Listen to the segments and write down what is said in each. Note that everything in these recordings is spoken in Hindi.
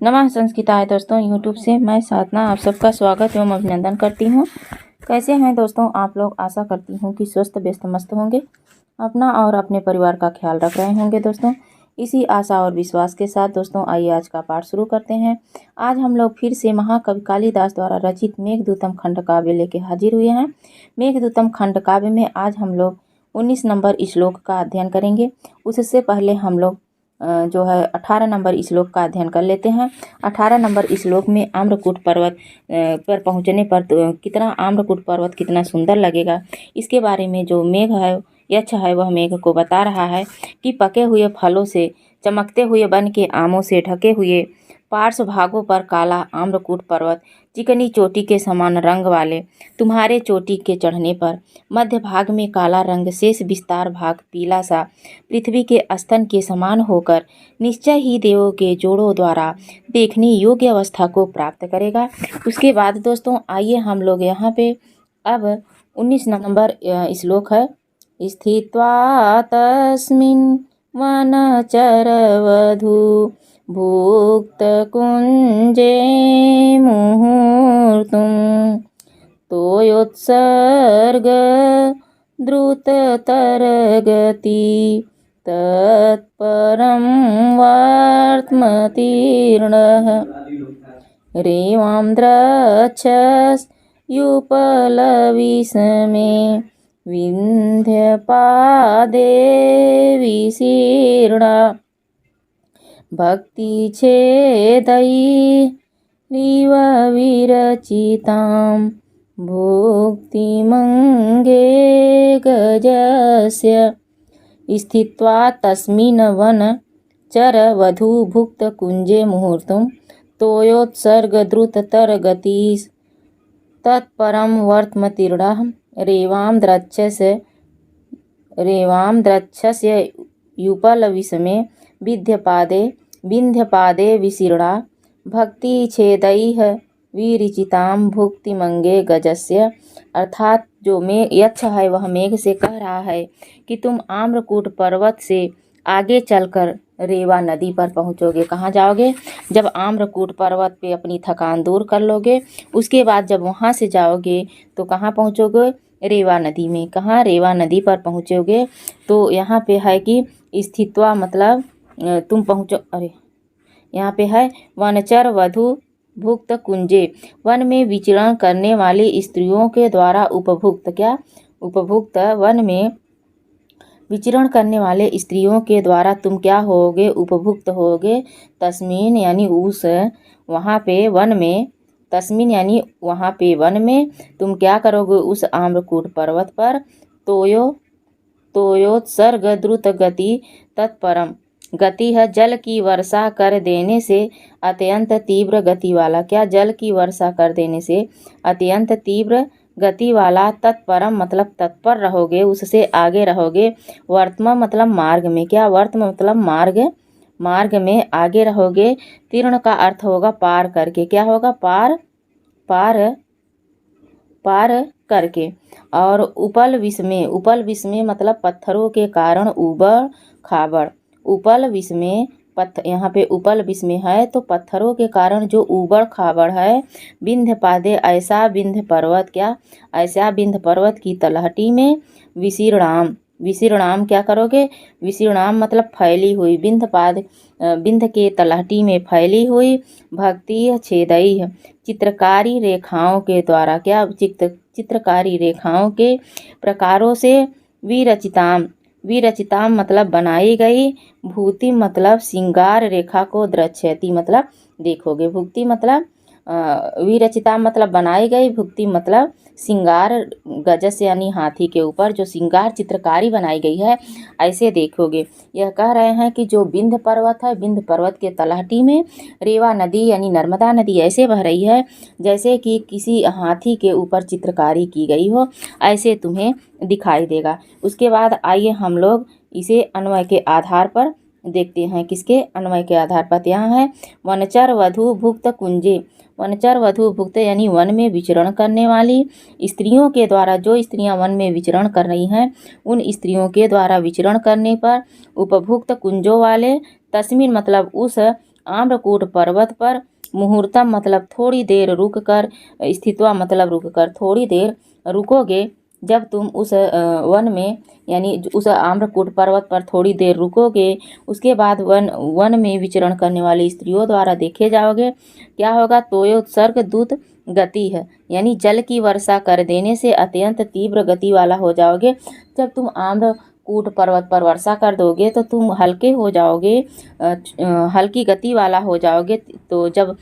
नमः संस्कृताय दोस्तों, यूट्यूब से मैं साधना आप सबका स्वागत एवं अभिनंदन करती हूँ। कैसे हैं दोस्तों आप लोग? आशा करती हूँ कि स्वस्थ व्यस्त मस्त होंगे, अपना और अपने परिवार का ख्याल रख रहे होंगे। दोस्तों इसी आशा और विश्वास के साथ दोस्तों आइए आज का पाठ शुरू करते हैं। आज हम लोग फिर से महाकवि कालिदास द्वारा रचित मेघदूतम खंड काव्य लेके हाजिर हुए हैं। मेघदूतम खंड काव्य में आज हम लोग 19 नंबर श्लोक का अध्ययन करेंगे। उससे पहले हम लोग जो है 18 नंबर श्लोक का अध्ययन कर लेते हैं। 18 नंबर श्लोक में आम्रकूट पर्वत पर पहुंचने पर कितना आम्रकूट पर्वत कितना सुंदर लगेगा, इसके बारे में जो मेघ है यक्ष है वह मेघ को बता रहा है कि पके हुए फलों से, चमकते हुए वन के आमों से ढके हुए पार्श्व भागों पर काला आम्रकूट पर्वत चिकनी चोटी के समान रंग वाले, तुम्हारे चोटी के चढ़ने पर मध्य भाग में काला रंग, शेष विस्तार भाग पीला सा, पृथ्वी के स्तन के समान होकर निश्चय ही देवों के जोड़ों द्वारा देखने योग्य अवस्था को प्राप्त करेगा। उसके बाद दोस्तों आइए हम लोग यहाँ पे अब 19 नंबर श्लोक है। स्थित्वा तस्मिन् वनचरवधू भुक्तकुञ्जे मुहूर्तुं तोयोत्सर्ग द्रुततरगति तत्परं वार्त्मतीर्णः रेवां द्रक्षस्युपलविषमे विन्ध्यपादे विशीर्णा भक्तिच्छेदैरिव विरचितां भुक्तिमङ्गे गजस्य स्थित्वा तस्मिन् वनचरवधूभुक्तकुञ्जे मुहूर्तं तोयोत्सर्गद्रुततरगतिः तत्परं वर्त्मतीर्णः रेवां द्रक्षस्य युपलविषमे विन्ध्यपादे विशीर्णा भक्तिच्छेदैः विरचितां भुक्तिमंगे गजस्य। अर्थात जो यक्ष है वह मेघ से कह रहा है कि तुम आम्रकूट पर्वत से आगे चलकर रेवा नदी पर पहुँचोगे। कहाँ जाओगे? जब आम्रकूट पर्वत पे अपनी थकान दूर कर लोगे, उसके बाद जब वहाँ से जाओगे तो कहाँ पहुँचोगे? रेवा नदी में। कहाँ? रेवा नदी पर पहुँचोगे। तो यहाँ पे है कि स्थित्वा मतलब तुम पहुँचो, अरे यहाँ पे है वनचर वधु भुक्त कुंजे, वन में विचरण करने वाली स्त्रियों के द्वारा उपभुक्त। क्या? उपभुक्त, वन में विचरण करने वाले स्त्रियों के द्वारा तुम क्या होगे? उपभुक्त होगे। तस्मीन यानी उस, वहाँ पे वन में, तस्मीन यानी वहाँ पे वन में तुम क्या करोगे? उस आम्रकूट पर्वत पर तोयोत्सर्ग द्रुत गति तत्परम, गति है जल की वर्षा कर देने से अत्यंत तीव्र गति वाला। क्या? जल की वर्षा कर देने से अत्यंत तीव्र गति वाला, तत्परम मतलब तत्पर रहोगे, उससे आगे रहोगे। वर्तम मतलब मार्ग में। क्या? वर्तम मतलब मार्ग में आगे रहोगे। तीर्ण का अर्थ होगा पार करके। क्या होगा? पार करके। और उपल विस्मय मतलब पत्थरों के कारण उबड़ खाबड़। उपल विस्मय, यहाँ पे उपल विस्मय है तो पत्थरों के कारण जो उबड़ खाबड़ है। विंध्य पादे, ऐसा विंध्य पर्वत। क्या? ऐसा विंध्य पर्वत की तलहटी में विशीर्णाम क्या करोगे? विशीर्णाम मतलब फैली हुई। विंध्य के तलहटी में फैली हुई भक्ति छेदई, चित्रकारी रेखाओं के द्वारा। क्या? चित्रकारी रेखाओं के प्रकारों से विरचिताम मतलब बनाई गई, भूति मतलब श्रृंगार रेखा को, द्रक्ष्यति मतलब देखोगे। भुक्ति मतलब विरचिताम मतलब बनाई गई, भुक्ति मतलब श्रृंगार, गजस यानी हाथी के ऊपर जो श्रृंगार चित्रकारी बनाई गई है ऐसे देखोगे। यह कह रहे हैं कि जो विंध्य पर्वत है, विंध्य पर्वत के तलहटी में रेवा नदी यानी नर्मदा नदी ऐसे बह रही है जैसे कि किसी हाथी के ऊपर चित्रकारी की गई हो, ऐसे तुम्हें दिखाई देगा। उसके बाद आइए हम लोग इसे अन्वय के आधार पर देखते हैं। किसके अन्वय के आधार पर? यहाँ है वनचर वधू भुक्त कुंजे। वनचर वधू भुक्त यानी वन में विचरण करने वाली स्त्रियों के द्वारा, जो स्त्रियां वन में विचरण कर रही हैं उन स्त्रियों के द्वारा विचरण करने पर उपभुक्त कुंजों वाले, तस्मिन मतलब उस आम्रकूट पर्वत पर मुहूर्तम मतलब थोड़ी देर रुक कर, स्थित्वा मतलब रुक कर, थोड़ी देर रुकोगे। जब तुम उस वन में यानी उस आम्रकूट पर्वत पर थोड़ी देर रुकोगे, उसके बाद वन में विचरण करने वाली स्त्रियों द्वारा देखे जाओगे, क्या होगा? तोयोत्सर्ग दूत गति है, यानी जल की वर्षा कर देने से अत्यंत तीव्र गति वाला हो जाओगे। जब तुम आम्रकूट पर्वत पर वर्षा कर दोगे तो तुम हल्के हो जाओगे, हल्की गति वाला हो जाओगे। तो जब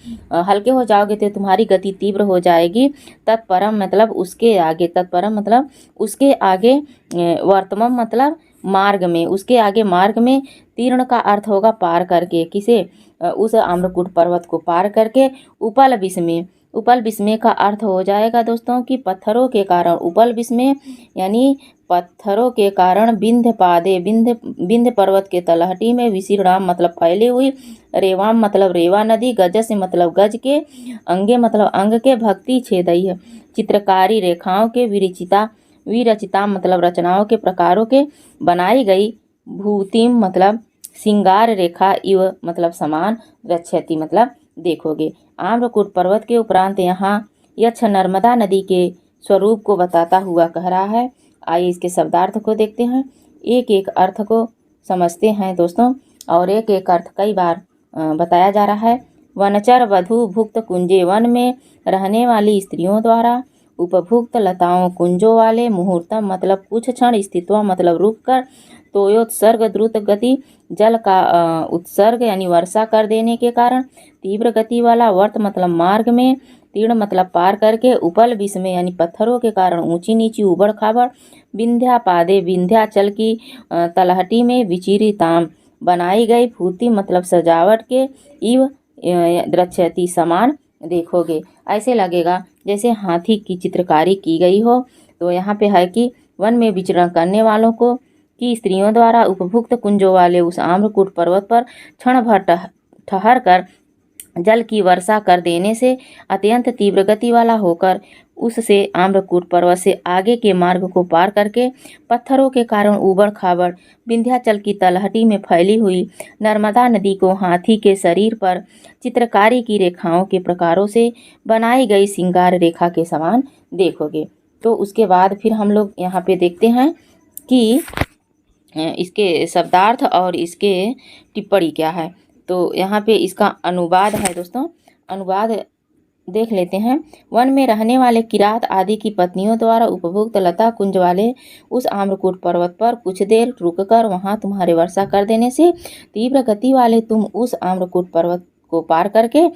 हल्के हो जाओगे तो तुम्हारी गति तीव्र हो जाएगी। तत्परम मतलब उसके आगे, तत्परम मतलब उसके आगे, वर्तमान मतलब मार्ग में, उसके आगे मार्ग में। तीर्ण का अर्थ होगा पार करके, किसे? उस आम्रकूट पर्वत को पार करके। उपल विस्मय, उपल विस्मय का अर्थ हो जाएगा दोस्तों कि पत्थरों के कारण, उपल विस्मय यानी पत्थरों के कारण। विंध्य पादे, विंध्य पर्वत के तलहटी में। विशीर्णाम मतलब फैली हुई। रेवाम मतलब रेवा नदी। गजस्य मतलब गज के। अंगे मतलब अंग के। भक्ति छेदई है चित्रकारी रेखाओं के। विरचिता मतलब रचनाओं के, प्रकारों के बनाई गई। भूतिम मतलब श्रृंगार रेखा। इव मतलब समान। रक्षति मतलब देखोगे। आम्रकूट पर्वत के उपरांत यहाँ यक्ष नर्मदा नदी के स्वरूप को बताता हुआ कह रहा है। आइए इसके शब्दार्थ को देखते हैं, एक एक अर्थ को समझते हैं दोस्तों, और एक एक अर्थ कई बार बताया जा रहा है। वनचर वधु भुक्त कुंजे, वन में रहने वाली स्त्रियों द्वारा। उपभुक्त लताओं कुंजों वाले। मुहूर्तम मतलब कुछ क्षण। स्थित्वा मतलब रुक कर। तोयोत्सर्ग द्रुत गति, जल का उत्सर्ग यानी वर्षा कर देने के कारण। तीव्र गति वाला। वर्त मतलब मार्ग में। तीर्ण मतलब पार करके। उपल विस्मय यानी पत्थरों के कारण ऊंची नीची, उबड़ खाबड़। विंध्या पादे विंध्याचल की तलहटी में। विचिरिताम बनाई गई। भूति मतलब सजावट के। इव द्रक्ष्यति समान देखोगे। ऐसे लगेगा जैसे हाथी की चित्रकारी की गई हो। तो यहाँ पे है कि वन में विचरण करने वालों को की स्त्रियों द्वारा उपभुक्त कुंजों वाले उस आम्रकूट पर्वत पर क्षण भर ठहर कर जल की वर्षा कर देने से अत्यंत तीव्र गति वाला होकर उससे आम्रकूट पर्वत से आगे के मार्ग को पार करके पत्थरों के कारण उबड़ खाबड़ विंध्याचल की तलहटी में फैली हुई नर्मदा नदी को हाथी के शरीर पर चित्रकारी की रेखाओं के प्रकारों से बनाई गई श्रृंगार रेखा के समान देखोगे। तो उसके बाद फिर हम लोग यहाँ पे देखते हैं कि इसके शब्दार्थ और इसके टिप्पणी क्या है। तो यहाँ पे इसका अनुवाद है दोस्तों, अनुवाद देख लेते हैं। वन में रहने वाले किरात आदि की पत्नियों द्वारा उपभुक्त लता कुंज वाले उस आम्रकूट पर्वत पर कुछ देर रुककर वहां तुम्हारे वर्षा कर देने से तीव्र गति वाले तुम उस आम्रकूट पर्वत को पार करके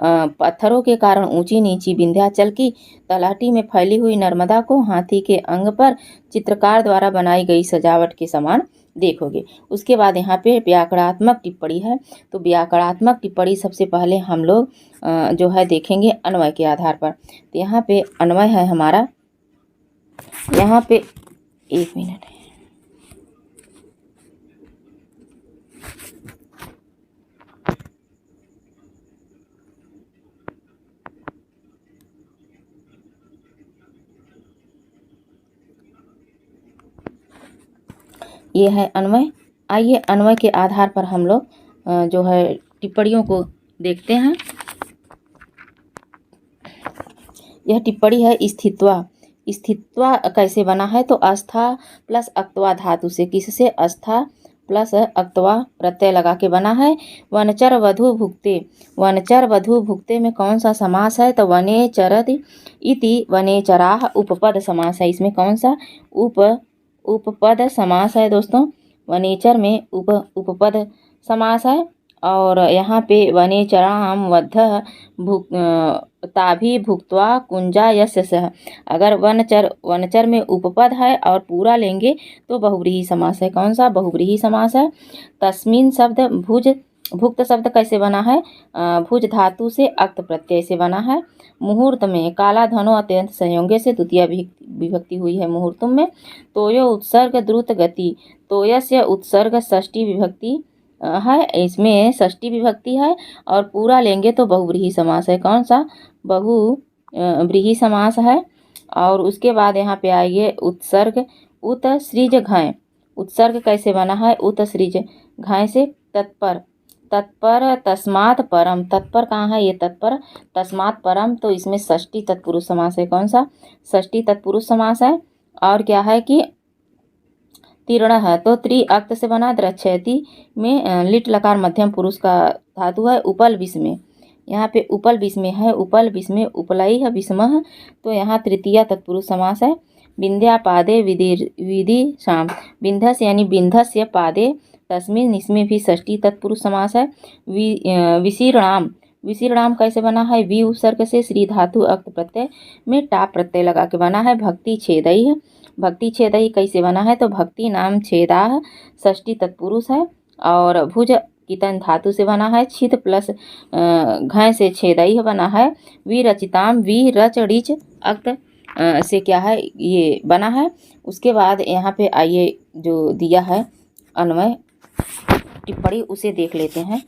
पत्थरों के कारण ऊंची नीची विंध्याचल की तलहटी में फैली हुई नर्मदा को हाथी के अंग पर चित्रकार द्वारा बनाई गई सजावट के समान देखोगे। उसके बाद यहाँ पे व्याकरणात्मक टिप्पणी है। तो व्याकरणात्मक टिप्पणी सबसे पहले हम लोग जो है देखेंगे अन्वय के आधार पर। तो यहाँ पे अन्वय है हमारा, यहाँ पे एक मिनट है, ये है अन्वय। आइए अन्वय के आधार पर हम लोग जो है टिप्पणियों को देखते हैं। यह टिप्पणी है स्थित्वा। स्थित्वा कैसे बना है? तो अस्था प्लस अक्त्वा धातु से, किससे? अस्था प्लस अक्त्वा प्रत्यय लगा के बना है। वनचर वधु भुक्ते, वनचर वधु भुक्ते में कौन सा समास है? तो वने चरत इति वनेचराः उपपद समास है। इसमें कौन सा? उपपद समास है दोस्तों। वनेचर में उपपद समास है। और यहाँ पे वनेचराम वध ताभि भुक्त्वा कुंजा यस्य सह। अगर वनचर में उपपद है और पूरा लेंगे तो बहुव्रीहि समास है। कौन सा? बहुव्रीहि समास है। तस्मिन शब्द भुज, भुक्त शब्द कैसे बना है? भुज धातु से अक्त प्रत्यय से बना है। मुहूर्त में काला धनो अत्यंत संयोगे से द्वितीय विभक्ति हुई है मुहूर्तम में। तोयो उत्सर्ग द्रुत गति, तोयस्य उत्सर्ग षष्ठी विभक्ति है, इसमें षष्ठी विभक्ति है। और पूरा लेंगे तो बहुव्रीहि समास है। कौन सा? बहुव्रीहि समास है। और उसके बाद यहाँ पे आइए उत्सर्ग, उत सृज घय। उत्सर्ग कैसे बना है? उत सृज घय से तत्पर, तत्पर तस्मात् परम, तत्पर कहाँ है ये तत्पर, तस्मात् परम, तो इसमें षष्ठी तत्पुरुष समास है। कौन सा, षष्ठी तत्पुरुष समास है। और क्या है कि तीर्ण है, तो त्रि अक्त से बना, द्रच्छति में लिट लकार मध्यम पुरुष का धातु है, उपल विस्मय, यहाँ पे उपल विस्मय है, उपल विस्मय उपलई है विस्मः, तो यहाँ तृतीया तत्पुरुष समास है। विंध्या पादे विधि शाम, विंध्यस यानी विंध्यस्य पादे तस्मिन्, इसमें भी षष्ठी तत्पुरुष समास है। विशीर्णाम, विशीर्णाम कैसे बना है, वी उपसर्ग से श्री धातु अक्त प्रत्यय में टाप प्रत्यय लगा के बना है। भक्ति छेदई है, भक्ति छेदई कैसे बना है, तो भक्ति नाम छेदा षष्ठी तत्पुरुष है। और भुज कितन धातु से बना है, छित प्लस घय से छेदई बना है। विरचिताम, वी रच ऋच अक्त से क्या है ये बना है। उसके बाद यहाँ पे आइए जो दिया है अन्वय टिप्पणी उसे देख लेते हैं।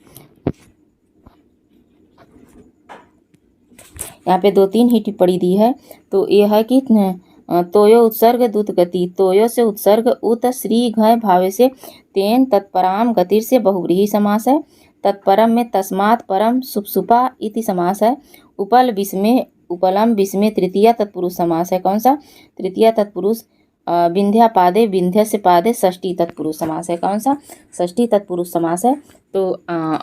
यहाँ पे 2-3 ही टिप्पणी दी है, तो ये है कि तोयो उत्सर्ग दुत गति, तोयो से उत्सर्ग उत श्री घय भावे से तेन तत्पराम गतिर से बहुव्रीहि समास है। तत्परम में तस्मात् परम सुपसुपा इति समास है। उपल विस्मय उपलम विस्मय तृतीया तत्पुरुष समास है। कौन सा, तृतीया तत्पुरुष। विंध्या पादे, विंध्य से पादे षष्ठी तत्पुरुष समास है। कौन सा, षष्ठी तत्पुरुष समास है। तो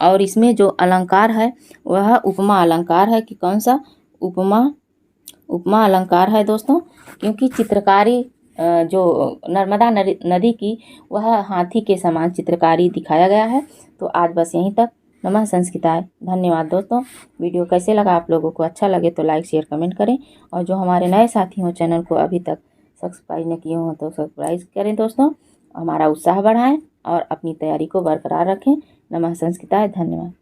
और इसमें जो अलंकार है वह उपमा अलंकार है कि कौन सा, उपमा अलंकार है दोस्तों, क्योंकि चित्रकारी जो नर्मदा नदी की वह हाथी के समान चित्रकारी दिखाया गया है। तो आज बस यहीं तक। नमः संस्कृताय, धन्यवाद दोस्तों। वीडियो कैसे लगा आप लोगों को, अच्छा लगे तो लाइक शेयर कमेंट करें, और जो हमारे नए साथी हों चैनल को अभी तक सब्सक्राइब न किए हों तो सब्सक्राइब करें दोस्तों, हमारा उत्साह बढ़ाएं और अपनी तैयारी को बरकरार रखें। नमः संस्कृताय, धन्यवाद।